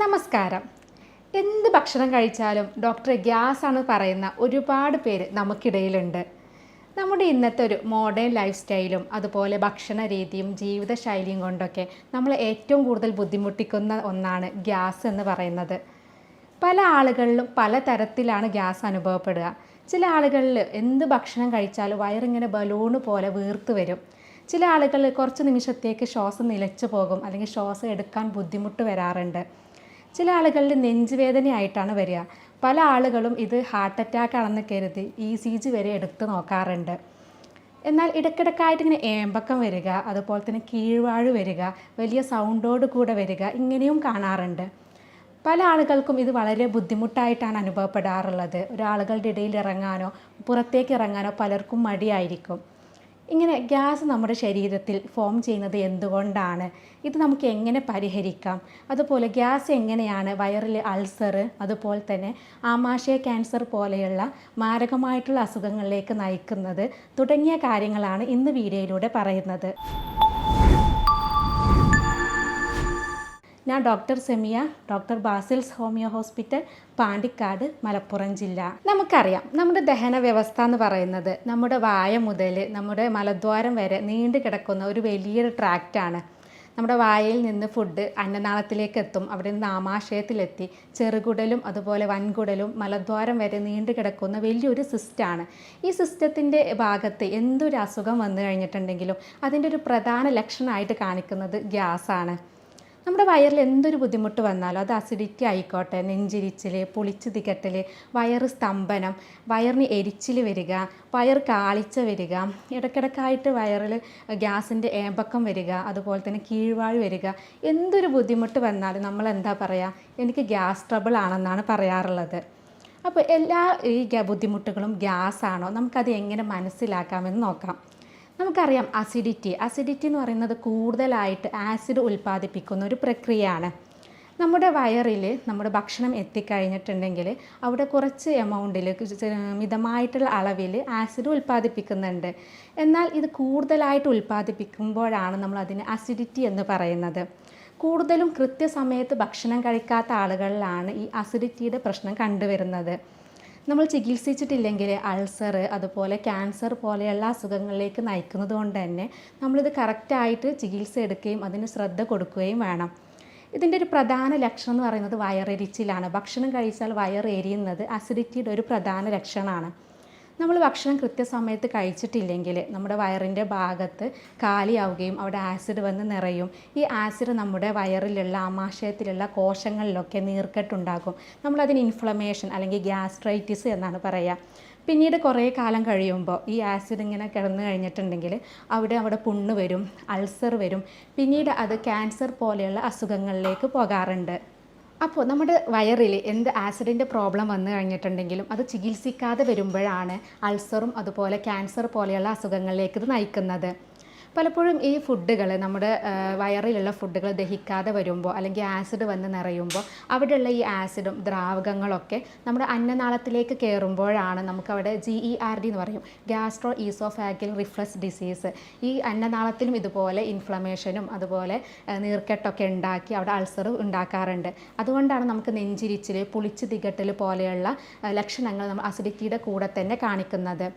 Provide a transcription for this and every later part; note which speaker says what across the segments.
Speaker 1: നമസ്കാരം. എന്ത് ഭക്ഷണം കഴിച്ചാലും ഡോക്ടറെ ഗ്യാസ് ആണ് പറയുന്ന ഒരുപാട് പേര് നമുക്കിടയിലുണ്ട്. നമ്മുടെ ഇന്നത്തെ ഒരു മോഡേൺ ലൈഫ് സ്റ്റൈലും അതുപോലെ ഭക്ഷണ രീതിയും ജീവിതശൈലിയും കൊണ്ടൊക്കെ നമ്മൾ ഏറ്റവും കൂടുതൽ ബുദ്ധിമുട്ടിക്കുന്ന ഒന്നാണ് ഗ്യാസ് എന്ന് പറയുന്നത്. പല ആളുകളിലും പല തരത്തിലാണ് ഗ്യാസ് അനുഭവപ്പെടുക. ചില ആളുകളിൽ എന്ത് ഭക്ഷണം കഴിച്ചാലും വയറിങ്ങനെ ബലൂണ് പോലെ വീർത്ത് വരും. ചില ആളുകൾ കുറച്ച് നിമിഷത്തേക്ക് ശ്വാസം നിലച്ചു പോകും, അല്ലെങ്കിൽ ശ്വാസം എടുക്കാൻ ബുദ്ധിമുട്ട് വരാറുണ്ട്. ചില ആളുകളിൽ നെഞ്ചുവേദനയായിട്ടാണ് വരിക. പല ആളുകളും ഇത് ഹാർട്ട് അറ്റാക്ക് ആണെന്ന് കരുതി ECG വരെ എടുത്ത് നോക്കാറുണ്ട്. എന്നാൽ ഇടയ്ക്കിടയ്ക്കായിട്ട് ഇങ്ങനെ ഏമ്പക്കം വരിക, അതുപോലെ തന്നെ കീഴ്വാഴ് വരിക, വലിയ സൗണ്ടോട് കൂടെ വരിക, ഇങ്ങനെയും കാണാറുണ്ട്. പല ആളുകൾക്കും ഇത് വളരെ ബുദ്ധിമുട്ടായിട്ടാണ് അനുഭവപ്പെടാറുള്ളത്. ഒരാളുകളുടെ ഇടയിൽ ഇറങ്ങാനോ പുറത്തേക്ക് ഇറങ്ങാനോ പലർക്കും മടിയായിരിക്കും. ഇങ്ങനെ ഗ്യാസ് നമ്മുടെ ശരീരത്തിൽ ഫോം ചെയ്യുന്നത് എന്തുകൊണ്ടാണ്? ഇത് നമുക്ക് എങ്ങനെ പരിഹരിക്കാം? അതുപോലെ ഗ്യാസ് എങ്ങനെയാണ് വയറിലെ അൾസർ, അതുപോലെ തന്നെ ആമാശയ ക്യാൻസർ പോലെയുള്ള മാരകമായിട്ടുള്ള അസുഖങ്ങളിലേക്ക് നയിക്കുന്നത് തുടങ്ങിയ കാര്യങ്ങളാണ് ഇന്ന് വീഡിയോയിലൂടെ പറയുന്നത്. ഞാൻ doctor Semiya, doctor Basil's homeo hospital, Pandikkad, Malappuram ജില്ല. നമുക്കറിയാം, നമ്മുടെ ദഹന വ്യവസ്ഥ എന്ന് പറയുന്നത് നമ്മുടെ വായ മുതൽ നമ്മുടെ മലദ്വാരം വരെ നീണ്ടു കിടക്കുന്ന ഒരു വലിയൊരു ട്രാക്റ്റാണ്. നമ്മുടെ വായയിൽ നിന്ന് ഫുഡ് അന്നനാളത്തിലേക്ക് എത്തും, അവിടെ നിന്ന് ആമാശയത്തിലെത്തി ചെറുകുടലും അതുപോലെ വൻകുടലും മലദ്വാരം വരെ നീണ്ടു കിടക്കുന്ന വലിയൊരു സിസ്റ്റമാണ്. ഈ സിസ്റ്റത്തിൻ്റെ ഭാഗത്ത് എന്തൊരു അസുഖം വന്നു കഴിഞ്ഞിട്ടുണ്ടെങ്കിലും അതിൻ്റെ ഒരു പ്രധാന ലക്ഷണമായിട്ട് കാണിക്കുന്നത് ഗ്യാസാണ്. നമ്മുടെ വയറിൽ എന്തൊരു ബുദ്ധിമുട്ട് വന്നാലും, അത് അസിഡിറ്റി ആയിക്കോട്ടെ, നെഞ്ചിരിച്ചിൽ, പുളിച്ച് തികട്ടൽ, വയറ് സ്തംഭനം, വയറിന് എരിച്ചിൽ വരിക, വയർ കാളിച്ച വരിക, ഇടയ്ക്കിടയ്ക്കായിട്ട് വയറിൽ ഗ്യാസിൻ്റെ ഏമ്പക്കം വരിക, അതുപോലെ തന്നെ കീഴ്വാഴ് വരിക, എന്തൊരു ബുദ്ധിമുട്ട് വന്നാലും നമ്മൾ എന്താ പറയുക, എനിക്ക് ഗ്യാസ് ട്രബിൾ ആണെന്നാണ് പറയാറുള്ളത്. അപ്പോൾ എല്ലാ ഈ ബുദ്ധിമുട്ടുകളും ഗ്യാസാണോ? നമുക്കത് എങ്ങനെ മനസ്സിലാക്കാമെന്ന് നോക്കാം. നമുക്കറിയാം, അസിഡിറ്റി എന്ന് പറയുന്നത് കൂടുതലായിട്ട് ആസിഡ് ഉൽപ്പാദിപ്പിക്കുന്ന ഒരു പ്രക്രിയയാണ്. നമ്മുടെ വയറിൽ നമ്മുടെ ഭക്ഷണം എത്തിക്കഴിഞ്ഞിട്ടുണ്ടെങ്കിൽ അവിടെ കുറച്ച് എമൗണ്ടിൽ മിതമായിട്ടുള്ള അളവിൽ ആസിഡ് ഉൽപ്പാദിപ്പിക്കുന്നുണ്ട്. എന്നാൽ ഇത് കൂടുതലായിട്ട് ഉൽപ്പാദിപ്പിക്കുമ്പോഴാണ് നമ്മൾ അതിന് അസിഡിറ്റി എന്ന് പറയുന്നത്. കൂടുതലും കൃത്യസമയത്ത് ഭക്ഷണം കഴിക്കാത്ത ആളുകളിലാണ് ഈ അസിഡിറ്റിയുടെ പ്രശ്നം കണ്ടുവരുന്നത്. നമ്മൾ ചികിത്സിച്ചിട്ടില്ലെങ്കിൽ അൾസർ, അതുപോലെ ക്യാൻസർ പോലെയുള്ള അസുഖങ്ങളിലേക്ക് നയിക്കുന്നത് കൊണ്ട് തന്നെ നമ്മളിത് കറക്റ്റായിട്ട് ചികിത്സ എടുക്കുകയും അതിന് ശ്രദ്ധ കൊടുക്കുകയും വേണം. ഇതിൻ്റെ ഒരു പ്രധാന ലക്ഷണം എന്ന് പറയുന്നത് വയറെരിച്ചിലാണ്. ഭക്ഷണം കഴിച്ചാൽ വയറെരിയുന്നത് അസിഡിറ്റിയുടെ ഒരു പ്രധാന ലക്ഷണമാണ്. നമ്മൾ ഭക്ഷണം കൃത്യസമയത്ത് കഴിച്ചിട്ടില്ലെങ്കിൽ നമ്മുടെ വയറിൻ്റെ ഭാഗത്ത് കാലിയാവുകയും അവിടെ ആസിഡ് വന്ന് നിറയും. ഈ ആസിഡ് നമ്മുടെ വയറിലുള്ള ആമാശയത്തിലുള്ള കോശങ്ങളിലൊക്കെ നീർക്കെട്ടുണ്ടാകും. നമ്മളതിന് ഇൻഫ്ലമേഷൻ അല്ലെങ്കിൽ ഗ്യാസ്ട്രൈറ്റിസ് എന്നാണ് പറയുക. പിന്നീട് കുറേ കാലം കഴിയുമ്പോൾ ഈ ആസിഡ് ഇങ്ങനെ കിടന്നു കഴിഞ്ഞിട്ടുണ്ടെങ്കിൽ അവിടെ പുണ്ണ് വരും, അൾസർ വരും. പിന്നീട് അത് ക്യാൻസർ പോലെയുള്ള അസുഖങ്ങളിലേക്ക് പോകാറുണ്ട്. അപ്പോൾ നമ്മുടെ വയറിൽ എന്ത് ആസിഡിൻ്റെ പ്രോബ്ലം വന്നു കഴിഞ്ഞിട്ടുണ്ടെങ്കിലും അത് ചികിത്സിക്കാതെ വരുമ്പോഴാണ് അൾസറും അതുപോലെ ക്യാൻസർ പോലെയുള്ള അസുഖങ്ങളിലേക്ക് ഇത് നയിക്കുന്നത്. പലപ്പോഴും ഈ ഫുഡുകൾ നമ്മുടെ വയറിലുള്ള ഫുഡുകൾ ദഹിക്കാതെ വരുമ്പോൾ അല്ലെങ്കിൽ ആസിഡ് വന്ന് നിറയുമ്പോൾ അവിടെയുള്ള ഈ ആസിഡും ദ്രാവകങ്ങളൊക്കെ നമ്മുടെ അന്നനാളത്തിലേക്ക് കയറുമ്പോഴാണ് നമുക്കവിടെ GERD എന്ന് പറയും, ഗ്യാസ്ട്രോ ഈസോഫാഗൽ റിഫ്ലക്സ് ഡിസീസ്. ഈ അന്നനാളത്തിലും ഇതുപോലെ ഇൻഫ്ലമേഷനും അതുപോലെ നീർക്കെട്ടൊക്കെ ഉണ്ടാക്കി അവിടെ അൾസർ ഉണ്ടാക്കാറുണ്ട്. അതുകൊണ്ടാണ് നമുക്ക് നെഞ്ചിരിച്ചിൽ, പുളിച്ച് തികട്ടൽ പോലെയുള്ള ലക്ഷണങ്ങൾ നമ്മൾ അസിഡിറ്റിയുടെ കൂടെ തന്നെ കാണിക്കുന്നത്.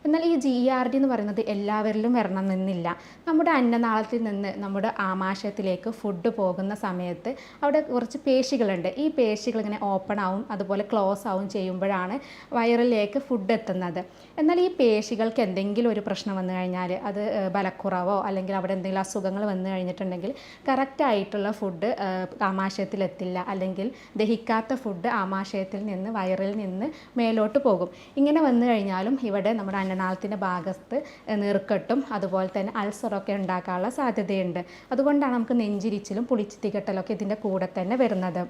Speaker 1: എന്നാൽ ഈ GERD എന്ന് പറയുന്നത് എല്ലാവരിലും വരണമെന്നില്ല. നമ്മുടെ അന്നനാളത്തിൽ നിന്ന് നമ്മുടെ ആമാശയത്തിലേക്ക് ഫുഡ് പോകുന്ന സമയത്ത് അവിടെ കുറച്ച് പേശികളുണ്ട്. ഈ പേശികൾ ഇങ്ങനെ ഓപ്പൺ ആവും, അതുപോലെ ക്ലോസ് ആവും ചെയ്യുമ്പോഴാണ് വയറിലേക്ക് ഫുഡ് എത്തുന്നത്. എന്നാൽ ഈ പേശികൾക്ക് എന്തെങ്കിലും ഒരു പ്രശ്നം വന്നു കഴിഞ്ഞാൽ, അത് ബലക്കുറവോ അല്ലെങ്കിൽ അവിടെ എന്തെങ്കിലും അസുഖങ്ങൾ വന്നു കഴിഞ്ഞിട്ടുണ്ടെങ്കിൽ കറക്റ്റായിട്ടുള്ള ഫുഡ് ആമാശയത്തിലെത്തില്ല, അല്ലെങ്കിൽ ദഹിക്കാത്ത ഫുഡ് ആമാശയത്തിൽ നിന്ന് വയറിൽ നിന്ന് മേലോട്ട് പോകും. ഇങ്ങനെ വന്നു കഴിഞ്ഞാലും ഇവിടെ നമ്മുടെ അന്നനാളത്തിൻ്റെ ഭാഗത്ത് നീർക്കെട്ടും അതുപോലെ തന്നെ അൾസറൊക്കെ ഉണ്ടാക്കാനുള്ള സാധ്യതയുണ്ട്. അതുകൊണ്ടാണ് നമുക്ക് നെഞ്ചിരിച്ചിലും പുളിച്ച് തികട്ടലൊക്കെ ഇതിൻ്റെ കൂടെ തന്നെ വരുന്നത്.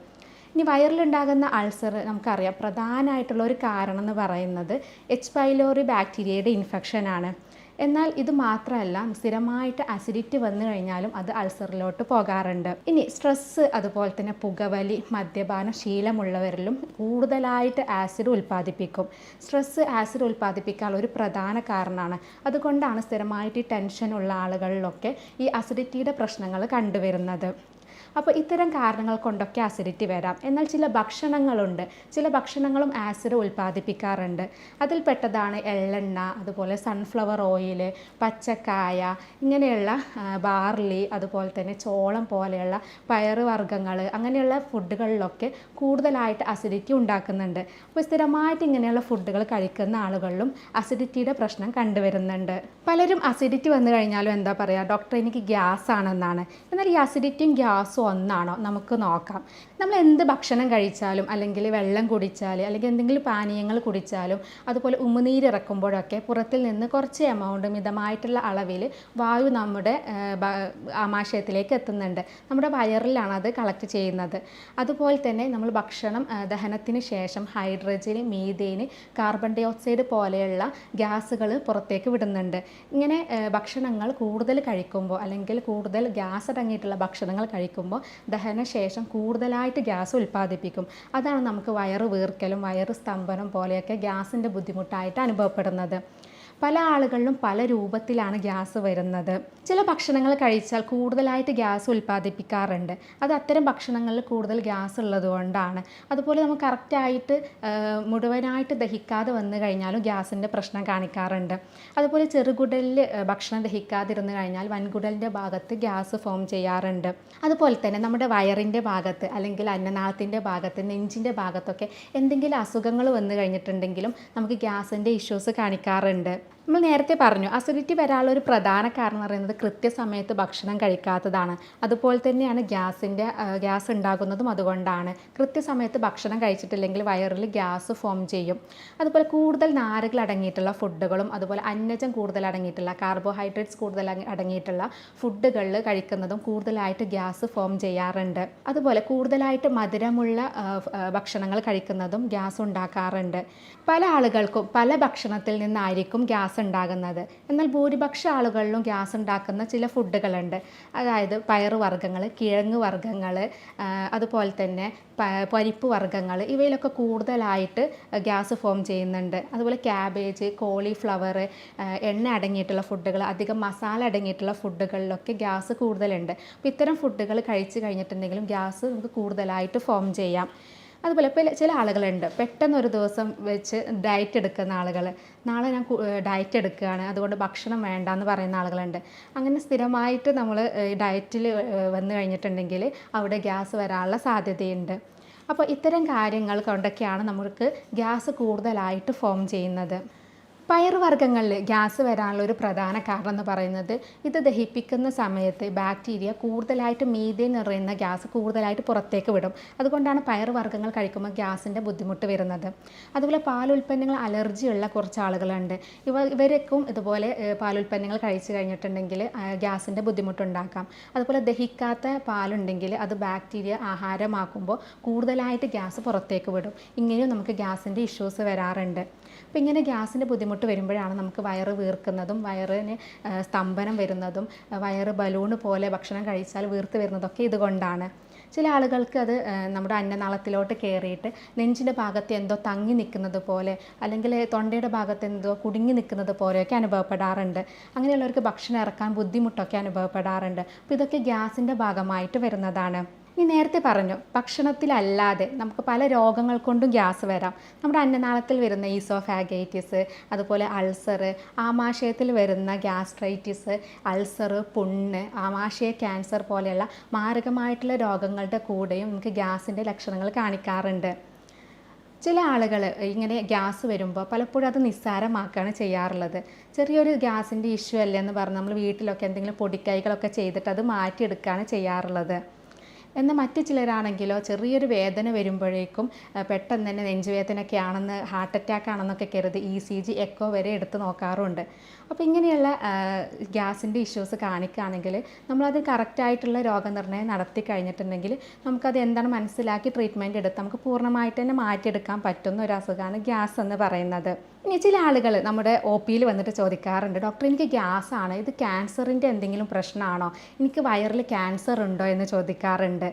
Speaker 1: ഇനി വയറിലുണ്ടാകുന്ന അൾസർ നമുക്കറിയാം, പ്രധാനമായിട്ടുള്ള ഒരു കാരണം എന്ന് പറയുന്നത് H. പൈലോറി ബാക്ടീരിയയുടെ ഇൻഫെക്ഷനാണ്. എന്നാൽ ഇത് മാത്രമല്ല, സ്ഥിരമായിട്ട് അസിഡിറ്റി വന്നു കഴിഞ്ഞാലും അത് അൾസറിലോട്ട് പോകാറുണ്ട്. ഇനി സ്ട്രെസ്സ്, അതുപോലെ തന്നെ പുകവലി, മദ്യപാന ശീലമുള്ളവരിലും കൂടുതലായിട്ട് ആസിഡ് ഉൽപ്പാദിപ്പിക്കും. സ്ട്രെസ്സ് ആസിഡ് ഉൽപ്പാദിപ്പിക്കാൻ ഒരു പ്രധാന കാരണമാണ്. അതുകൊണ്ടാണ് സ്ഥിരമായിട്ട് ഈ ടെൻഷനുള്ള ആളുകളിലൊക്കെ ഈ അസിഡിറ്റിയുടെ പ്രശ്നങ്ങൾ കണ്ടുവരുന്നത്. അപ്പോൾ ഇത്തരം കാരണങ്ങൾ കൊണ്ടൊക്കെ അസിഡിറ്റി വരാം. എന്നാൽ ചില ഭക്ഷണങ്ങളുണ്ട്, ചില ഭക്ഷണങ്ങളും ആസിഡ് ഉൽപ്പാദിപ്പിക്കാറുണ്ട്. അതിൽപ്പെട്ടതാണ് എള്ളെണ്ണ, അതുപോലെ സൺഫ്ലവർ ഓയിൽ, പച്ചക്കായ, ഇങ്ങനെയുള്ള ബാർലി, അതുപോലെ തന്നെ ചോളം പോലെയുള്ള പയറുവർഗ്ഗങ്ങൾ, അങ്ങനെയുള്ള ഫുഡുകളിലൊക്കെ കൂടുതലായിട്ട് അസിഡിറ്റി ഉണ്ടാക്കുന്നുണ്ട്. അപ്പോൾ സ്ഥിരമായിട്ട് ഇങ്ങനെയുള്ള ഫുഡുകൾ കഴിക്കുന്ന ആളുകളിലും അസിഡിറ്റിയുടെ പ്രശ്നം കണ്ടുവരുന്നുണ്ട്. പലരും അസിഡിറ്റി വന്നു കഴിഞ്ഞാലും എന്താ പറയുക, ഡോക്ടർ എനിക്ക് ഗ്യാസ് ആണെന്നാണ്. എന്നാൽ ഈ അസിഡിറ്റിയും ഗ്യാസും ഒന്നാണോ? നമുക്ക് നോക്കാം. നമ്മൾ എന്ത് ഭക്ഷണം കഴിച്ചാലും, അല്ലെങ്കിൽ വെള്ളം കുടിച്ചാൽ, അല്ലെങ്കിൽ എന്തെങ്കിലും പാനീയങ്ങൾ കുടിച്ചാലും, അതുപോലെ ഉമിനീരിറക്കുമ്പോഴൊക്കെ പുറത്തിൽ നിന്ന് കുറച്ച് എമൗണ്ട് മിതമായിട്ടുള്ള അളവിൽ വായു നമ്മുടെ ആമാശയത്തിലേക്ക് എത്തുന്നുണ്ട്. നമ്മുടെ വയറിലാണ് അത് കളക്ട് ചെയ്യുന്നത്. അതുപോലെ തന്നെ നമ്മൾ ഭക്ഷണം ദഹനത്തിന് ശേഷം hydrogen, methane, carbon dioxide പോലെയുള്ള ഗ്യാസുകൾ പുറത്തേക്ക് വിടുന്നുണ്ട്. ഇങ്ങനെ ഭക്ഷണങ്ങൾ കൂടുതൽ കഴിക്കുമ്പോൾ, അല്ലെങ്കിൽ കൂടുതൽ ഗ്യാസ് അടങ്ങിയിട്ടുള്ള ഭക്ഷണങ്ങൾ കഴിക്കുമ്പോൾ ദഹനശേഷം കൂടുതലായിട്ട് ഗ്യാസ് ഉൽപ്പാദിപ്പിക്കും. അതാണ് നമുക്ക് വയറ് വീർക്കലും വയറ് സ്തംഭനം പോലെയൊക്കെ ഗ്യാസിൻ്റെ ബുദ്ധിമുട്ടായിട്ട് അനുഭവപ്പെടുന്നത്. പല ആളുകളിലും പല രൂപത്തിലാണ് ഗ്യാസ് വരുന്നത്. ചില ഭക്ഷണങ്ങൾ കഴിച്ചാൽ കൂടുതലായിട്ട് ഗ്യാസ് ഉൽപ്പാദിപ്പിക്കാറുണ്ട്. അത് അത്തരം ഭക്ഷണങ്ങളിൽ കൂടുതൽ ഗ്യാസ് ഉള്ളതുകൊണ്ടാണ്. അതുപോലെ നമുക്ക് കറക്റ്റായിട്ട് മുഴുവനായിട്ട് ദഹിക്കാതെ വന്നു കഴിഞ്ഞാലും ഗ്യാസിൻ്റെ പ്രശ്നം കാണിക്കാറുണ്ട്. അതുപോലെ ചെറുകുടലിൽ ഭക്ഷണം ദഹിക്കാതിരുന്നു കഴിഞ്ഞാൽ വൻകുടലിൻ്റെ ഭാഗത്ത് ഗ്യാസ് ഫോം ചെയ്യാറുണ്ട്. അതുപോലെ തന്നെ നമ്മുടെ വയറിൻ്റെ ഭാഗത്ത്, അല്ലെങ്കിൽ അന്നനാളത്തിൻ്റെ ഭാഗത്ത്, നെഞ്ചിൻ്റെ ഭാഗത്തൊക്കെ എന്തെങ്കിലും അസുഖങ്ങൾ വന്നു കഴിഞ്ഞിട്ടുണ്ടെങ്കിലും നമുക്ക് ഗ്യാസിൻ്റെ ഇഷ്യൂസ് കാണിക്കാറുണ്ട്. നമ്മൾ നേരത്തെ പറഞ്ഞു, അസിഡിറ്റി വരാനുള്ള ഒരു പ്രധാന കാരണം എന്ന് പറയുന്നത് കൃത്യസമയത്ത് ഭക്ഷണം കഴിക്കാത്തതാണ്. അതുപോലെ തന്നെയാണ് ഗ്യാസ് ഉണ്ടാകുന്നതും അതുകൊണ്ടാണ്. കൃത്യസമയത്ത് ഭക്ഷണം കഴിച്ചിട്ടില്ലെങ്കിൽ വയറിൽ ഗ്യാസ് ഫോം ചെയ്യും. അതുപോലെ കൂടുതൽ നാരുകൾ അടങ്ങിയിട്ടുള്ള ഫുഡുകളും, അതുപോലെ അന്നജം കൂടുതൽ അടങ്ങിയിട്ടുള്ള, കാർബോഹൈഡ്രേറ്റ്സ് കൂടുതൽ അടങ്ങിയിട്ടുള്ള ഫുഡുകളിൽ കഴിക്കുന്നതും കൂടുതലായിട്ട് ഗ്യാസ് ഫോം ചെയ്യാറുണ്ട്. അതുപോലെ കൂടുതലായിട്ട് മധുരമുള്ള ഭക്ഷണങ്ങൾ കഴിക്കുന്നതും ഗ്യാസ് ഉണ്ടാക്കാറുണ്ട്. പല ആളുകൾക്കും പല ഭക്ഷണത്തിൽ നിന്നായിരിക്കും ഗ്യാസ് ഉണ്ടാകുന്നത്. എന്നാൽ ഭൂരിപക്ഷ ആളുകളിലും ഗ്യാസ് ഉണ്ടാക്കുന്ന ചില ഫുഡുകളുണ്ട്. അതായത് പയറ് വർഗ്ഗങ്ങൾ, കിഴങ്ങ് വർഗ്ഗങ്ങൾ, അതുപോലെ തന്നെ പരിപ്പ് വർഗ്ഗങ്ങൾ, ഇവയിലൊക്കെ കൂടുതലായിട്ട് ഗ്യാസ് ഫോം ചെയ്യുന്നുണ്ട്. അതുപോലെ ക്യാബേജ്, കോളിഫ്ലവർ, എണ്ണ അടങ്ങിയിട്ടുള്ള ഫുഡുകൾ, അധികം മസാല അടങ്ങിയിട്ടുള്ള ഫുഡുകളിലൊക്കെ ഗ്യാസ് കൂടുതലുണ്ട്. അപ്പോൾ ഇത്തരം ഫുഡുകൾ കഴിച്ച് കഴിഞ്ഞിട്ടുണ്ടെങ്കിലും ഗ്യാസ് നമുക്ക് കൂടുതലായിട്ട് ഫോം ചെയ്യാം. അതുപോലെ ചില ആളുകളുണ്ട്, പെട്ടെന്ന് ഒരു ദിവസം വെച്ച് ഡയറ്റ് എടുക്കുന്ന ആളുകൾ, നാളെ ഞാൻ ഡയറ്റ് എടുക്കുകയാണ് അതുകൊണ്ട് ഭക്ഷണം വേണ്ട എന്ന് പറയുന്ന ആളുകളുണ്ട്. അങ്ങനെ സ്ഥിരമായിട്ട് നമ്മൾ ഡയറ്റിൽ വന്നു കഴിഞ്ഞിട്ടുണ്ടെങ്കിൽ അവിടെ ഗ്യാസ് വരാനുള്ള സാധ്യതയുണ്ട്. അപ്പോൾ ഇത്തരം കാര്യങ്ങൾ കൊണ്ടൊക്കെയാണ് നമുക്ക് ഗ്യാസ് കൂടുതലായിട്ട് ഫോം ചെയ്യുന്നത്. പയറുവർഗ്ഗങ്ങളിൽ ഗ്യാസ് വരാനുള്ള ഒരു പ്രധാന കാരണം എന്ന് പറയുന്നത്, ഇത് ദഹിപ്പിക്കുന്ന സമയത്ത് ബാക്ടീരിയ കൂടുതലായിട്ട് മീഥേൻ നിറയുന്ന ഗ്യാസ് കൂടുതലായിട്ട് പുറത്തേക്ക് വിടും. അതുകൊണ്ടാണ് പയറുവർഗ്ഗങ്ങൾ കഴിക്കുമ്പോൾ ഗ്യാസിൻ്റെ ബുദ്ധിമുട്ട് വരുന്നത്. അതുപോലെ പാലുൽപ്പന്നങ്ങൾ അലർജിയുള്ള കുറച്ച് ആളുകളുണ്ട്. ഇവർക്കും ഇതുപോലെ പാലുൽപ്പന്നങ്ങൾ കഴിച്ചു കഴിഞ്ഞിട്ടുണ്ടെങ്കിൽ ഗ്യാസിൻ്റെ ബുദ്ധിമുട്ടുണ്ടാക്കാം. അതുപോലെ ദഹിക്കാത്ത പാലുണ്ടെങ്കിൽ അത് ബാക്ടീരിയ ആഹാരമാക്കുമ്പോൾ കൂടുതലായിട്ട് ഗ്യാസ് പുറത്തേക്ക് വിടും. ഇങ്ങനെയും നമുക്ക് ഗ്യാസിൻ്റെ ഇഷ്യൂസ് വരാറുണ്ട്. അപ്പോൾ ഇങ്ങനെ ഗ്യാസിൻ്റെ ബുദ്ധിമുട്ട് വരുമ്പോഴാണ് നമുക്ക് വയറ് വീർക്കുന്നതും വയറിന് സ്തംഭനം വരുന്നതും വയറ് ബലൂണ് പോലെ ഭക്ഷണം കഴിച്ചാൽ വീർത്ത് വരുന്നതൊക്കെ ഇതുകൊണ്ടാണ്. ചില ആളുകൾക്ക് അത് നമ്മുടെ അന്നനാളത്തിലോട്ട് കയറിയിട്ട് നെഞ്ചിൻ്റെ ഭാഗത്ത് എന്തോ തങ്ങി നിൽക്കുന്നത് പോലെ, അല്ലെങ്കിൽ തൊണ്ടയുടെ ഭാഗത്ത് എന്തോ കുടുങ്ങി നിൽക്കുന്നത് പോലെയൊക്കെ അനുഭവപ്പെടാറുണ്ട്. അങ്ങനെയുള്ളവർക്ക് ഭക്ഷണം ഇറക്കാൻ ബുദ്ധിമുട്ടൊക്കെ അനുഭവപ്പെടാറുണ്ട്. അപ്പോൾ ഇതൊക്കെ ഗ്യാസിൻ്റെ ഭാഗമായിട്ട് വരുന്നതാണ്. ഇനി നേരത്തെ പറഞ്ഞു, ഭക്ഷണത്തിലല്ലാതെ നമുക്ക് പല രോഗങ്ങൾ കൊണ്ടും ഗ്യാസ് വരാം. നമ്മുടെ അന്നനാളത്തിൽ വരുന്ന ഈസോഫാഗൈറ്റിസ്, അതുപോലെ അൾസർ, ആമാശയത്തിൽ വരുന്ന ഗ്യാസ്ട്രൈറ്റിസ്, അൾസർ, പുണ്ണ്, ആമാശയ ക്യാൻസർ പോലെയുള്ള മാരകമായിട്ടുള്ള രോഗങ്ങളുടെ കൂടെയും നമുക്ക് ഗ്യാസിൻ്റെ ലക്ഷണങ്ങൾ കാണിക്കാറുണ്ട്. ചില ആളുകൾ ഇങ്ങനെ ഗ്യാസ് വരുമ്പോൾ പലപ്പോഴും അത് നിസ്സാരമാക്കുകയാണ് ചെയ്യാറുള്ളത്. ചെറിയൊരു ഗ്യാസിൻ്റെ ഇഷ്യൂ അല്ലേ എന്ന് പറഞ്ഞ് നമ്മൾ വീട്ടിലൊക്കെ എന്തെങ്കിലും പൊടിക്കൈകളൊക്കെ ചെയ്തിട്ട് അത് മാറ്റിയെടുക്കുകയാണ് ചെയ്യാറുള്ളത്. എന്നാൽ മറ്റു ചിലരാണെങ്കിലോ ചെറിയൊരു വേദന വരുമ്പോഴേക്കും പെട്ടെന്ന് തന്നെ നെഞ്ചുവേദനയൊക്കെ ആണെന്ന്, ഹാർട്ട് അറ്റാക്ക് ആണെന്നൊക്കെ കരുതി ECG, എക്കോ വരെ എടുത്ത് നോക്കാറുണ്ട്. അപ്പോൾ ഇങ്ങനെയുള്ള ഗ്യാസിൻ്റെ ഇഷ്യൂസ് കാണിക്കുകയാണെങ്കിൽ നമ്മളത് കറക്റ്റായിട്ടുള്ള രോഗനിർണയം നടത്തി കഴിഞ്ഞിട്ടുണ്ടെങ്കിൽ നമുക്കത് എന്താണ് മനസ്സിലാക്കി ട്രീറ്റ്മെൻറ്റ് എടുത്ത് നമുക്ക് പൂർണ്ണമായിട്ട് തന്നെ മാറ്റിയെടുക്കാൻ പറ്റുന്ന ഒരു അസുഖമാണ് ഗ്യാസ് എന്ന് പറയുന്നത്. ഇനി ചില ആളുകൾ നമ്മുടെ OP വന്നിട്ട് ചോദിക്കാറുണ്ട്, ഡോക്ടർ എനിക്ക് ഗ്യാസ് ആണ്, ഇത് ക്യാൻസറിൻ്റെ എന്തെങ്കിലും പ്രശ്നമാണോ, എനിക്ക് വയറിൽ ക്യാൻസർ ഉണ്ടോ എന്ന് ചോദിക്കാറുണ്ട്.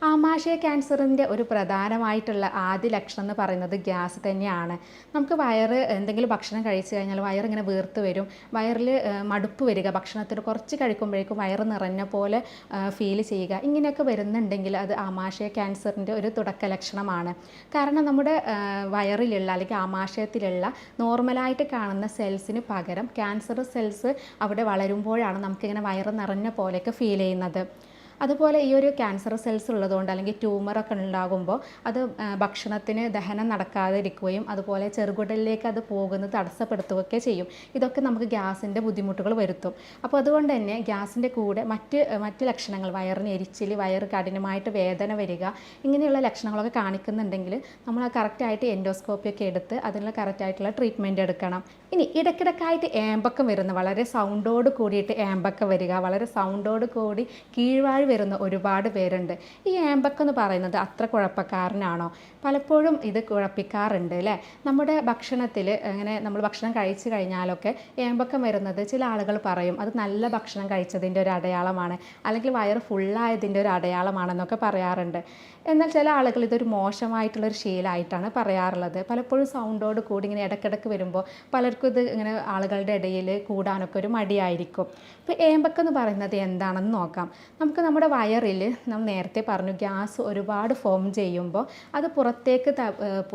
Speaker 1: ആമാശയ ക്യാൻസറിൻ്റെ ഒരു പ്രധാനമായിട്ടുള്ള ആദ്യ ലക്ഷണം എന്ന് പറയുന്നത് ഗ്യാസ് തന്നെയാണ്. നമുക്ക് വയറ് എന്തെങ്കിലും ഭക്ഷണം കഴിച്ചു കഴിഞ്ഞാൽ വയറിങ്ങനെ വീർത്ത് വരും, വയറിൽ മടുപ്പ് വരിക, ഭക്ഷണത്തിൽ കുറച്ച് കഴിക്കുമ്പോഴേക്കും വയറ് നിറഞ്ഞ പോലെ ഫീൽ ചെയ്യുക, ഇങ്ങനെയൊക്കെ വരുന്നുണ്ടെങ്കിൽ അത് ആമാശയ ക്യാൻസറിൻ്റെ ഒരു തുടക്ക ലക്ഷണമാണ്. കാരണം നമ്മുടെ വയറിലുള്ള അല്ലെങ്കിൽ ആമാശയത്തിലുള്ള നോർമലായിട്ട് കാണുന്ന സെൽസിന് പകരം ക്യാൻസർ സെൽസ് അവിടെ വളരുമ്പോഴാണ് നമുക്കിങ്ങനെ വയറ് നിറഞ്ഞ പോലെയൊക്കെ ഫീൽ ചെയ്യുന്നത്. അതുപോലെ ഈ ഒരു ക്യാൻസർ സെൽസ് ഉള്ളതുകൊണ്ട് അല്ലെങ്കിൽ ട്യൂമറൊക്കെ ഉണ്ടാകുമ്പോൾ അത് ഭക്ഷണത്തിന് ദഹനം നടക്കാതിരിക്കുകയും അതുപോലെ ചെറുകുടലിലേക്ക് അത് പോകുന്നത് തടസ്സപ്പെടുത്തുകയൊക്കെ ചെയ്യും. ഇതൊക്കെ നമുക്ക് ഗ്യാസിൻ്റെ ബുദ്ധിമുട്ടുകൾ വരുത്തും. അപ്പോൾ അതുകൊണ്ട് തന്നെ ഗ്യാസിൻ്റെ കൂടെ മറ്റ് ലക്ഷണങ്ങൾ, വയറിന് എരിച്ചിൽ, വയറ് കഠിനമായിട്ട് വേദന വരിക, ഇങ്ങനെയുള്ള ലക്ഷണങ്ങളൊക്കെ കാണിക്കുന്നുണ്ടെങ്കിൽ നമ്മൾ ആ കറക്റ്റായിട്ട് എൻഡോസ്കോപ്പിയൊക്കെ എടുത്ത് അതിനുള്ള കറക്റ്റായിട്ടുള്ള ട്രീറ്റ്മെൻറ്റ് എടുക്കണം. ഇനി ഇടയ്ക്കിടയ്ക്കായിട്ട് ഏമ്പക്കം വരുന്ന, വളരെ സൗണ്ടോട് കൂടിയിട്ട് ഏമ്പക്കം വരിക, വളരെ സൗണ്ടോട് കൂടി കീഴ്വാഴ് വരുന്ന ഒരുപാട് പേരുണ്ട്. ഈ ഏമ്പക്കം എന്ന് പറയുന്നത് അത്ര കുഴപ്പക്കാരനാണോ? പലപ്പോഴും ഇത് കുഴപ്പിക്കാറുണ്ട് അല്ലേ? നമ്മുടെ ഭക്ഷണത്തിൽ അങ്ങനെ നമ്മൾ ഭക്ഷണം കഴിച്ചു കഴിഞ്ഞാലൊക്കെ ഏമ്പക്കം വരുന്നത് ചില ആളുകൾ പറയും അത് നല്ല ഭക്ഷണം കഴിച്ചതിൻ്റെ ഒരു അടയാളമാണ്, അല്ലെങ്കിൽ വയറ് ഫുള്ളായതിൻ്റെ ഒരു അടയാളമാണെന്നൊക്കെ പറയാറുണ്ട്. എന്നാൽ ചില ആളുകൾ ഇതൊരു മോശമായിട്ടുള്ളൊരു ശീലമായിട്ടാണ് പറയാറുള്ളത്. പലപ്പോഴും സൗണ്ടോട് കൂടി ഇങ്ങനെ ഇടയ്ക്കിടയ്ക്ക് വരുമ്പോൾ പലർക്കും ഇത് ഇങ്ങനെ ആളുകളുടെ ഇടയിൽ കൂടാനൊക്കെ ഒരു മടിയായിരിക്കും. ഇപ്പോൾ ഏമ്പക്കം എന്ന് പറയുന്നത് എന്താണെന്ന് നോക്കാം. നമുക്ക് നമ്മുടെ വയറിൽ നമ്മൾ നേരത്തെ പറഞ്ഞു ഗ്യാസ് ഒരുപാട് ഫോം ചെയ്യുമ്പോൾ അത്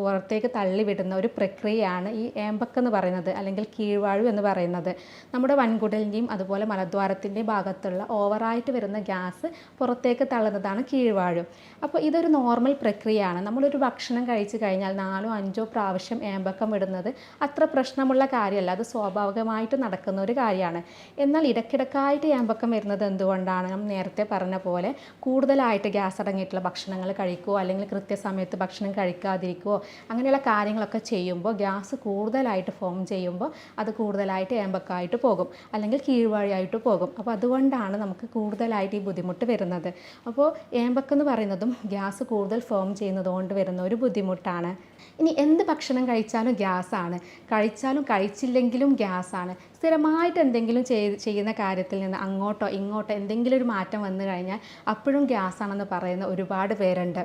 Speaker 1: പുറത്തേക്ക് തള്ളിവിടുന്ന ഒരു പ്രക്രിയയാണ് ഈ ഏമ്പക്കം എന്ന് പറയുന്നത്, അല്ലെങ്കിൽ കീഴ്വാഴു എന്ന് പറയുന്നത്. നമ്മുടെ വൻകുടലിൻ്റെയും അതുപോലെ മലദ്വാരത്തിൻ്റെയും ഭാഗത്തുള്ള ഓവറായിട്ട് വരുന്ന ഗ്യാസ് പുറത്തേക്ക് തള്ളുന്നതാണ് കീഴ്വാഴു. അപ്പോൾ ഇതൊരു നോർമൽ പ്രക്രിയയാണ്. നമ്മളൊരു ഭക്ഷണം കഴിച്ചു കഴിഞ്ഞാൽ 4-5 പ്രാവശ്യം ഏമ്പക്കം വിടുന്നത് അത്ര പ്രശ്നമുള്ള കാര്യമല്ല, അത് സ്വാഭാവികമായിട്ട് നടക്കുന്ന ഒരു കാര്യമാണ്. എന്നാൽ ഇടയ്ക്കിടയ്ക്കായിട്ട് ഏമ്പക്കം വരുന്നത് എന്തുകൊണ്ടാണ്? നമ്മൾ നേരത്തെ പറഞ്ഞ പോലെ കൂടുതലായിട്ട് ഗ്യാസ് അടങ്ങിയിട്ടുള്ള ഭക്ഷണങ്ങൾ കഴിക്കുകയോ അല്ലെങ്കിൽ കൃത്യസമയത്ത് ഭക്ഷണം കഴിക്കാതിരിക്കുകയോ അങ്ങനെയുള്ള കാര്യങ്ങളൊക്കെ ചെയ്യുമ്പോൾ ഗ്യാസ് കൂടുതലായിട്ട് ഫോം ചെയ്യുമ്പോൾ അത് കൂടുതലായിട്ട് ഏമ്പക്കമായിട്ട് പോകും, അല്ലെങ്കിൽ കീഴ്വാഴിയായിട്ട് പോകും. അപ്പോൾ അതുകൊണ്ടാണ് നമുക്ക് കൂടുതലായിട്ട് ഈ ബുദ്ധിമുട്ട് വരുന്നത്. അപ്പോൾ ഏമ്പക്കം എന്ന് പറയുന്നതും ഗ്യാസ് കൂടുതൽ ഫോം ചെയ്യുന്നത് കൊണ്ട് വരുന്ന ഒരു ബുദ്ധിമുട്ടാണ്. ഇനി എന്ത് ഭക്ഷണം കഴിച്ചാലും ഗ്യാസാണ്, കഴിച്ചാലും കഴിച്ചില്ലെങ്കിലും ഗ്യാസാണ്. സ്ഥിരമായിട്ട് എന്തെങ്കിലും ചെയ്യുന്ന കാര്യത്തിൽ നിന്ന് അങ്ങോട്ടോ ഇങ്ങോട്ടോ എന്തെങ്കിലും ഒരു മാറ്റം വന്നു കഴിഞ്ഞാൽ അപ്പോഴും ഗ്യാസാണെന്ന് പറയുന്ന ഒരുപാട് പേരുണ്ട്.